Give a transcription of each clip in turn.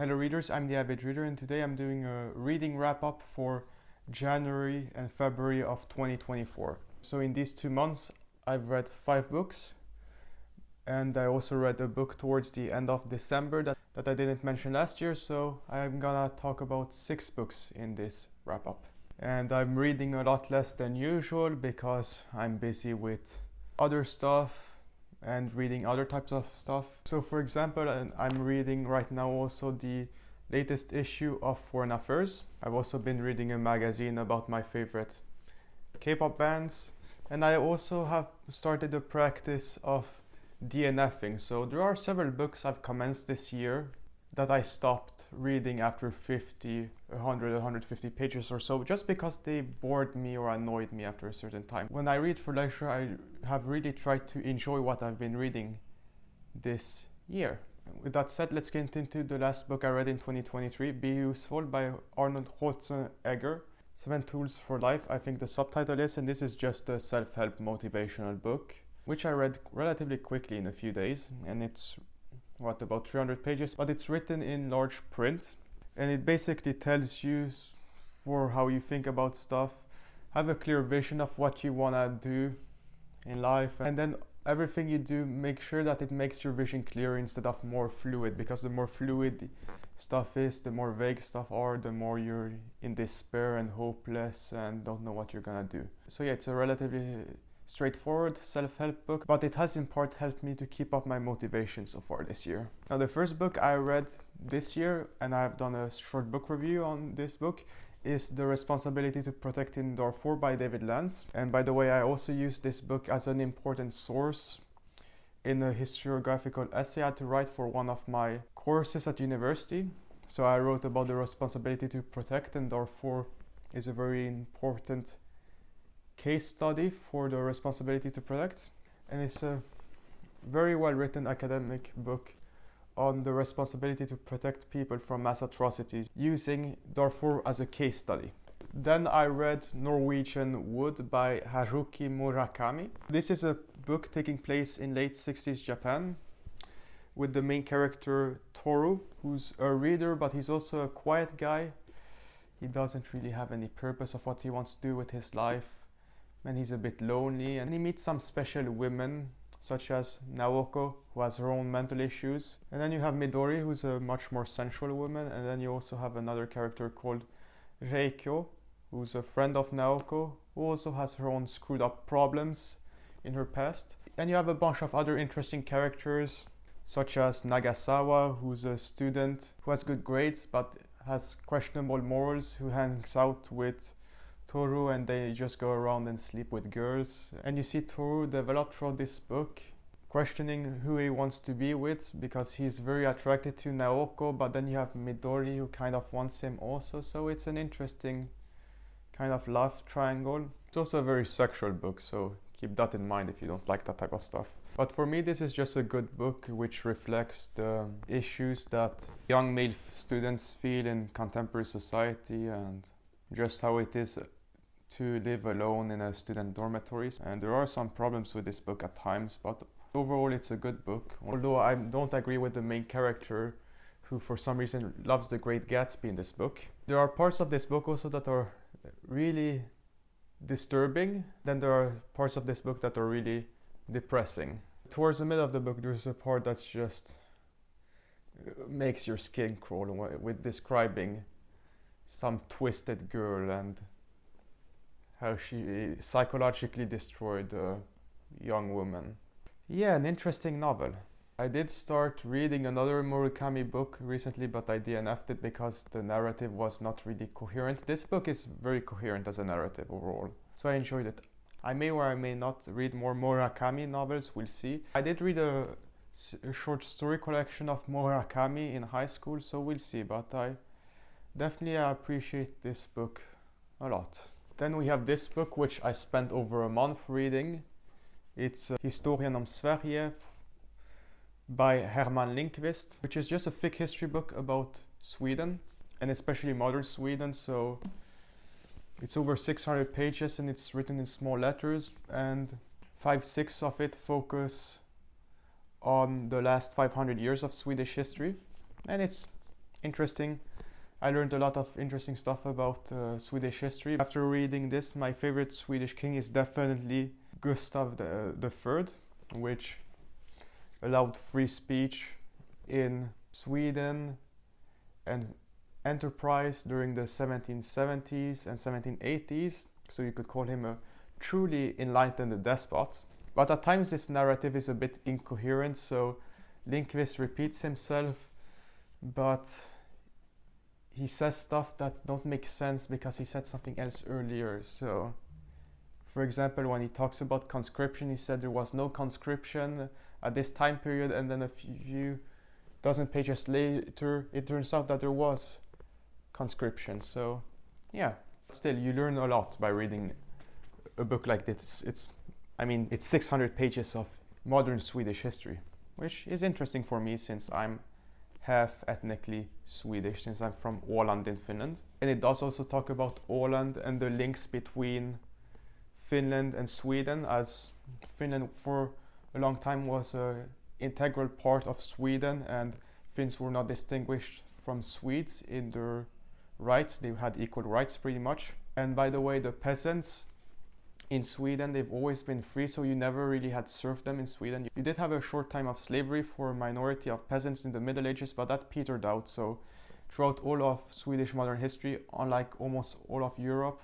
Hello readers, I'm the Avid reader and today I'm doing a reading wrap-up for January and February of 2024. So in these 2 months I've read 5 books, and I also read a book towards the end of December that I didn't mention last year, so I'm gonna talk about 6 books in this wrap-up. And I'm reading a lot less than usual because I'm busy with other stuff and reading other types of stuff. So for example, I'm reading right now also the latest issue of Foreign Affairs. I've also been reading a magazine about my favorite K-pop bands, and I also have started the practice of DNFing. So there are several books I've commenced this year that I stopped reading after 50, 100, 150 pages or so, just because they bored me or annoyed me after a certain time. When I read for leisure, I have really tried to enjoy what I've been reading this year. With that said, let's get into the last book I read in 2023, Be Useful by Arnold Schwarzenegger. 7 Tools for Life, I think the subtitle is, and this is just a self-help motivational book, which I read relatively quickly in a few days, and it's about 300 pages, but it's written in large print, and it basically tells you for how you think about stuff, have a clear vision of what you want to do in life, and then everything you do, make sure that it makes your vision clearer instead of more fluid, because the more fluid stuff is, the more vague stuff are, the more you're in despair and hopeless and don't know what you're gonna do. So yeah, it's a relatively straightforward self-help book, but it has in part helped me to keep up my motivation so far this year. Now, the first book I read this year, and I've done a short book review on this book, is The Responsibility to Protect in Darfur by David Lance. And by the way, I also used this book as an important source in a historiographical essay I had to write for one of my courses at university. So I wrote about the responsibility to protect, and Darfur is a very important case study for the responsibility to protect, and it's a very well written academic book on the responsibility to protect people from mass atrocities using Darfur as a case study. Then I read Norwegian Wood by Haruki Murakami. This is a book taking place in late 60s Japan, with the main character Toru, who's a reader, but he's also a quiet guy. He doesn't really have any purpose of what he wants to do with his life, and he's a bit lonely, and he meets some special women such as Naoko, who has her own mental issues, and then you have Midori, who's a much more sensual woman, and then you also have another character called Reikyo, who's a friend of Naoko, who also has her own screwed up problems in her past. And you have a bunch of other interesting characters such as Nagasawa, who's a student who has good grades but has questionable morals, who hangs out with Toru, and they just go around and sleep with girls. And you see Toru develop throughout this book, questioning who he wants to be with, because he's very attracted to Naoko, but then you have Midori who kind of wants him also. So it's an interesting kind of love triangle. It's also a very sexual book, so keep that in mind if you don't like that type of stuff. But for me, this is just a good book which reflects the issues that young male students feel in contemporary society, and just how it is to live alone in a student dormitory. And there are some problems with this book at times, but overall it's a good book. Although I don't agree with the main character, who for some reason loves The Great Gatsby in this book. There are parts of this book also that are really disturbing. Then there are parts of this book that are really depressing. Towards the middle of the book, there's a part that's just makes your skin crawl with describing some twisted girl and how she psychologically destroyed a young woman. Yeah, an interesting novel. I did start reading another Murakami book recently, but I DNF'd it because the narrative was not really coherent. This book is very coherent as a narrative overall, so I enjoyed it. I may or I may not read more Murakami novels, we'll see. I did read a short story collection of Murakami in high school, so we'll see, but I definitely appreciate this book a lot. Then we have this book, which I spent over a month reading. It's Historien om Sverige by Herman Lindqvist, which is just a thick history book about Sweden, and especially modern Sweden. So it's over 600 pages, and it's written in small letters, and 5-6 of it focus on the last 500 years of Swedish history, and it's interesting. I learned a lot of interesting stuff about Swedish history. After reading this, my favorite Swedish king is definitely Gustav the Third, which allowed free speech in Sweden and enterprise during the 1770s and 1780s. So you could call him a truly enlightened despot. But at times this narrative is a bit incoherent, so Lindqvist repeats himself, but he says stuff that don't make sense because he said something else earlier. So, for example, when he talks about conscription, he said there was no conscription at this time period, and then a few dozen pages later, it turns out that there was conscription. So, yeah, still, you learn a lot by reading a book like this. It's 600 pages of modern Swedish history, which is interesting for me since I'm half ethnically Swedish, since I'm from Åland in Finland. And it does also talk about Åland and the links between Finland and Sweden, as Finland for a long time was an integral part of Sweden, and Finns were not distinguished from Swedes in their rights. They had equal rights pretty much. And by the way, the peasants in Sweden, they've always been free, so you never really had serfdom them in Sweden. You did have a short time of slavery for a minority of peasants in the Middle Ages, but that petered out. So throughout all of Swedish modern history, unlike almost all of Europe,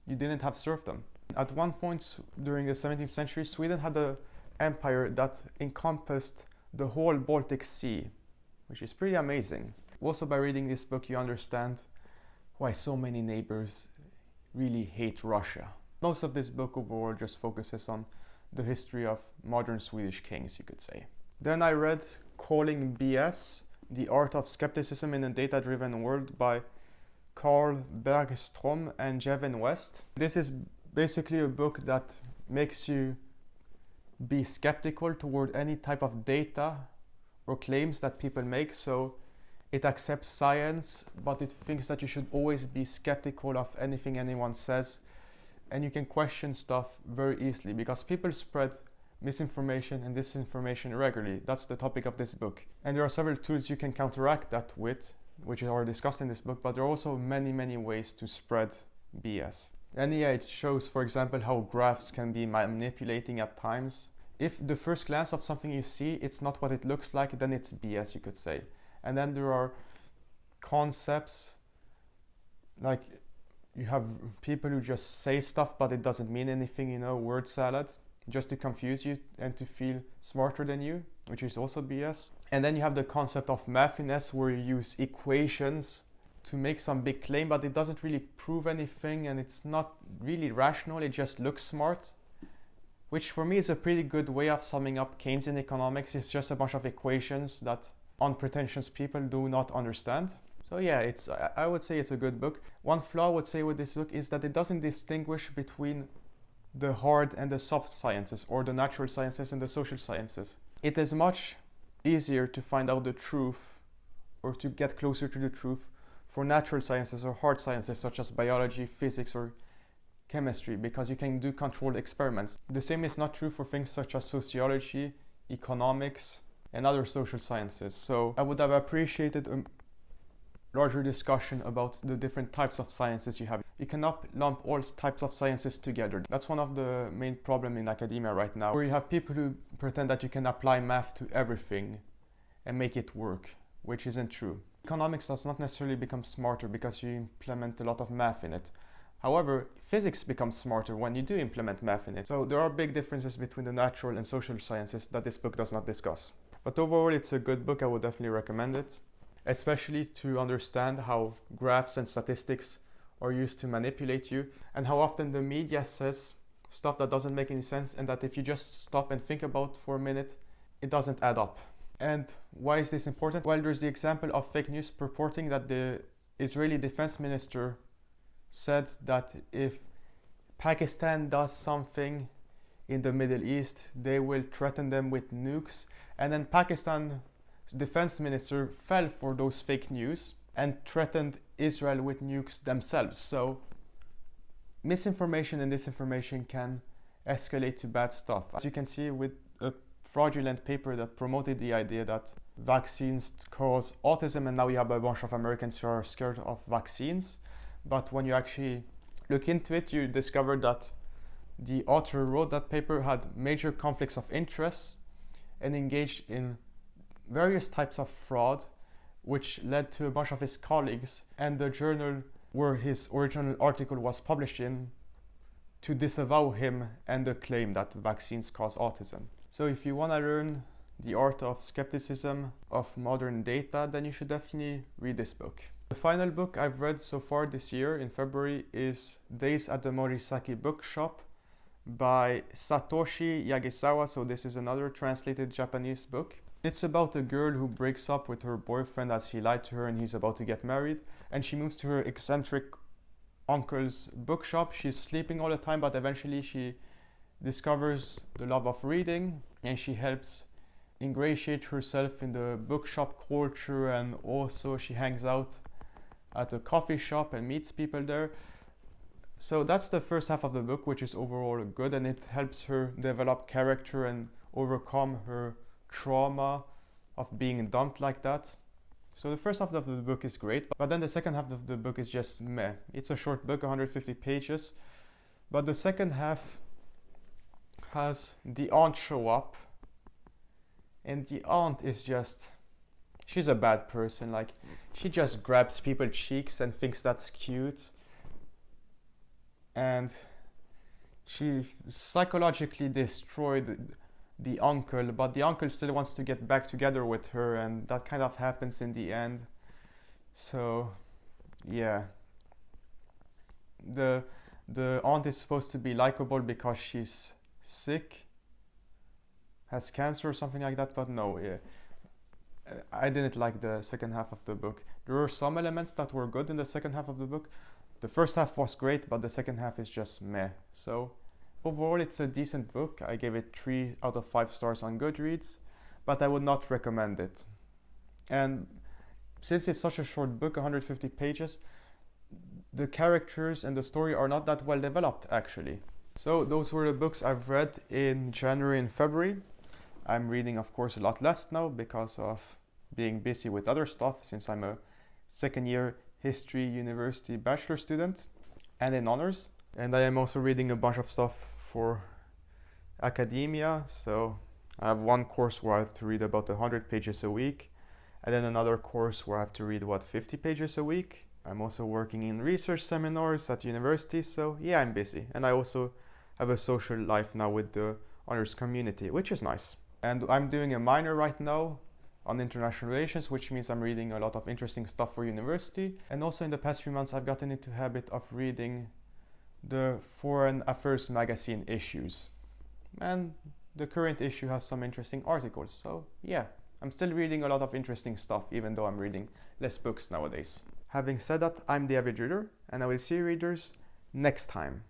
you didn't have serfdom. At one point during the 17th century, Sweden had an empire that encompassed the whole Baltic Sea, which is pretty amazing. Also, by reading this book, you understand why so many neighbors really hate Russia. Most of this book overall just focuses on the history of modern Swedish kings, you could say. Then I read Calling BS, The Art of Skepticism in a Data-Driven World by Carl Bergstrom and Jevin West. This is basically a book that makes you be skeptical toward any type of data or claims that people make. So it accepts science, but it thinks that you should always be skeptical of anything anyone says. And you can question stuff very easily because people spread misinformation and disinformation regularly. That's the topic of this book. And there are several tools you can counteract that with, which are discussed in this book, but there are also many ways to spread BS. And yeah, it shows, for example, how graphs can be manipulating at times. If the first glance of something you see, it's not what it looks like, then it's BS, you could say. And then there are concepts like you have people who just say stuff but it doesn't mean anything, word salad, just to confuse you and to feel smarter than you, which is also BS. And then you have the concept of mathiness, where you use equations to make some big claim, but it doesn't really prove anything and it's not really rational, it just looks smart. Which for me is a pretty good way of summing up Keynesian economics. It's just a bunch of equations that unpretentious people do not understand. So yeah, I would say it's a good book. One flaw I would say with this book is that it doesn't distinguish between the hard and the soft sciences, or the natural sciences and the social sciences. It is much easier to find out the truth, or to get closer to the truth, for natural sciences or hard sciences such as biology, physics, or chemistry, because you can do controlled experiments. The same is not true for things such as sociology, economics, and other social sciences. So I would have appreciated a larger discussion about the different types of sciences you have. You cannot lump all types of sciences together. That's one of the main problems in academia right now, where you have people who pretend that you can apply math to everything and make it work, which isn't true. Economics does not necessarily become smarter because you implement a lot of math in it. However, physics becomes smarter when you do implement math in it. So there are big differences between the natural and social sciences that this book does not discuss. But overall, it's a good book. I would definitely recommend it, especially to understand how graphs and statistics are used to manipulate you, and how often the media says stuff that doesn't make any sense, and that if you just stop and think about for a minute, it doesn't add up. And why is this important? Well, there's the example of fake news purporting that the Israeli defense minister said that if Pakistan does something in the Middle East, they will threaten them with nukes. And then Pakistan's defense minister fell for those fake news and threatened Israel with nukes themselves. So misinformation and disinformation can escalate to bad stuff. As you can see with a fraudulent paper that promoted the idea that vaccines cause autism, and now you have a bunch of Americans who are scared of vaccines. But when you actually look into it, you discover that the author who wrote that paper had major conflicts of interest and engaged in various types of fraud, which led to a bunch of his colleagues and the journal where his original article was published in to disavow him and the claim that vaccines cause autism. So if you want to learn the art of skepticism of modern data, then you should definitely read this book. The final book I've read so far this year in February is Days at the Morisaki Bookshop by Satoshi Yagisawa. So this is another translated Japanese book. It's about a girl who breaks up with her boyfriend as he lied to her and he's about to get married, and she moves to her eccentric uncle's bookshop. She's sleeping all the time, but eventually she discovers the love of reading and she helps ingratiate herself in the bookshop culture, and also she hangs out at a coffee shop and meets people there. So that's the first half of the book, which is overall good, and it helps her develop character and overcome her trauma of being dumped like that. So the first half of the book is great, but then the second half of the book is just meh. It's a short book, 150 pages, but the second half has the aunt show up, and the aunt is just, she's a bad person. Like, she just grabs people's cheeks and thinks that's cute, and she psychologically destroyed the uncle, but the uncle still wants to get back together with her, and that kind of happens in the end. So yeah, the aunt is supposed to be likable because she's sick, has cancer or something like that, but no, yeah, I didn't like the second half of the book. There were some elements that were good in the second half of the book. The first half was great, but the second half is just meh. So overall, it's a decent book. I gave it 3 out of 5 stars on Goodreads, but I would not recommend it. And since it's such a short book, 150 pages, the characters and the story are not that well developed, actually. So those were the books I've read in January and February. I'm reading, of course, a lot less now because of being busy with other stuff, since I'm a second year history university bachelor student and in honors. And I am also reading a bunch of stuff for academia. So I have one course where I have to read about 100 pages a week, and then another course where I have to read 50 pages a week. I'm also working in research seminars at university, so yeah, I'm busy. And I also have a social life now with the honors community, which is nice. And I'm doing a minor right now on international relations, which means I'm reading a lot of interesting stuff for university. And also in the past few months, I've gotten into the habit of reading the Foreign Affairs magazine issues, and the current issue has some interesting articles. So yeah, I'm still reading a lot of interesting stuff, even though I'm reading less books nowadays. Having said that, I'm the Avid Reader, and I will see you readers next time.